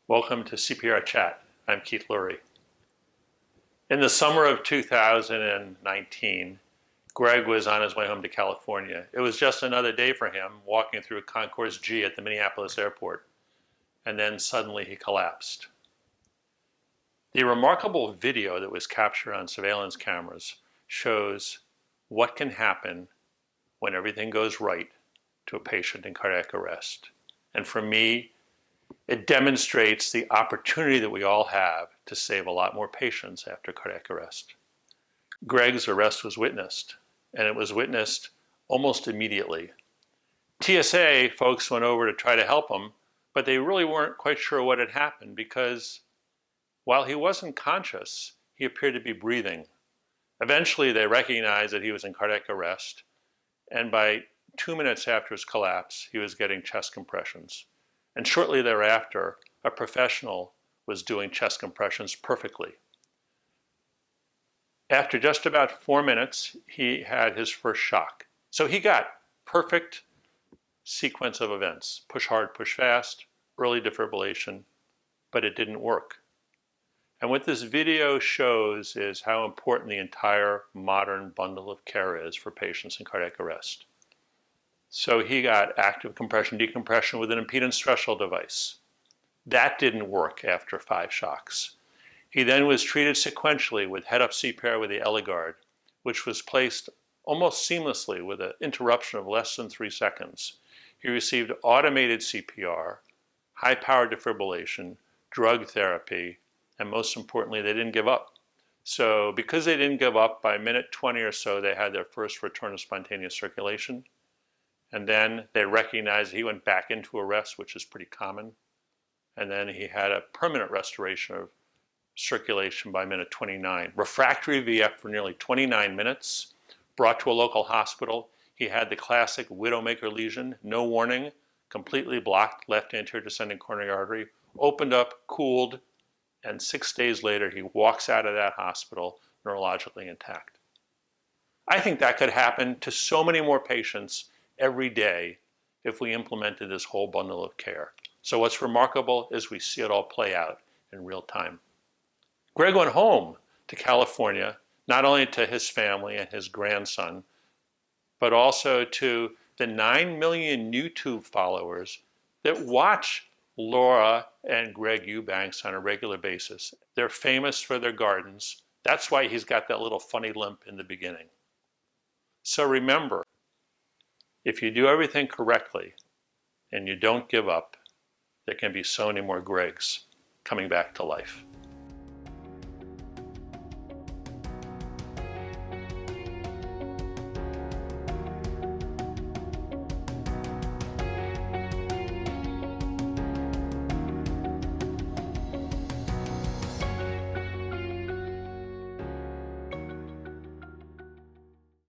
Welcome to CPR Chat. I'm Keith Lurie. In the summer of 2019, Greg was on his way home to California. It was just another day for him, walking through Concourse G at the Minneapolis airport, and then suddenly he collapsed. The remarkable video that was captured on surveillance cameras shows what can happen when everything goes right to a patient in cardiac arrest. And for me, it demonstrates the opportunity that we all have to save a lot more patients after cardiac arrest. Greg's arrest was witnessed, and it was witnessed almost immediately. TSA folks went over to try to help him, but they really weren't quite sure what had happened because while he wasn't conscious, he appeared to be breathing. Eventually, they recognized that he was in cardiac arrest, and by 2 minutes after his collapse, he was getting chest compressions. And shortly thereafter, a professional was doing chest compressions perfectly. After just about 4 minutes, he had his first shock. So he got perfect sequence of events: push hard, push fast, early defibrillation, but it didn't work. And what this video shows is how important the entire modern bundle of care is for patients in cardiac arrest. So he got active compression decompression with an impedance threshold device. That didn't work after 5 shocks. He then was treated sequentially with head-up CPR with the Eligard, which was placed almost seamlessly with an interruption of less than 3 seconds. He received automated CPR, high-powered defibrillation, drug therapy, and most importantly, they didn't give up. So because they didn't give up, by minute 20 or so, they had their first return of spontaneous circulation. And then they recognized he went back into arrest, which is pretty common. And then he had a permanent restoration of circulation by minute 29. Refractory VF for nearly 29 minutes, brought to a local hospital. He had the classic widowmaker lesion, no warning, completely blocked left anterior descending coronary artery, opened up, cooled, and 6 days later he walks out of that hospital neurologically intact. I think that could happen to so many more patients every day if we implemented this whole bundle of care. So what's remarkable is we see it all play out in real time. Greg went home to California, not only to his family and his grandson, but also to the 9 million YouTube followers that watch Laura and Greg Eubanks on a regular basis. They're famous for their gardens. That's why he's got that little funny limp in the beginning. So remember, if you do everything correctly and you don't give up, there can be so many more Gregs coming back to life.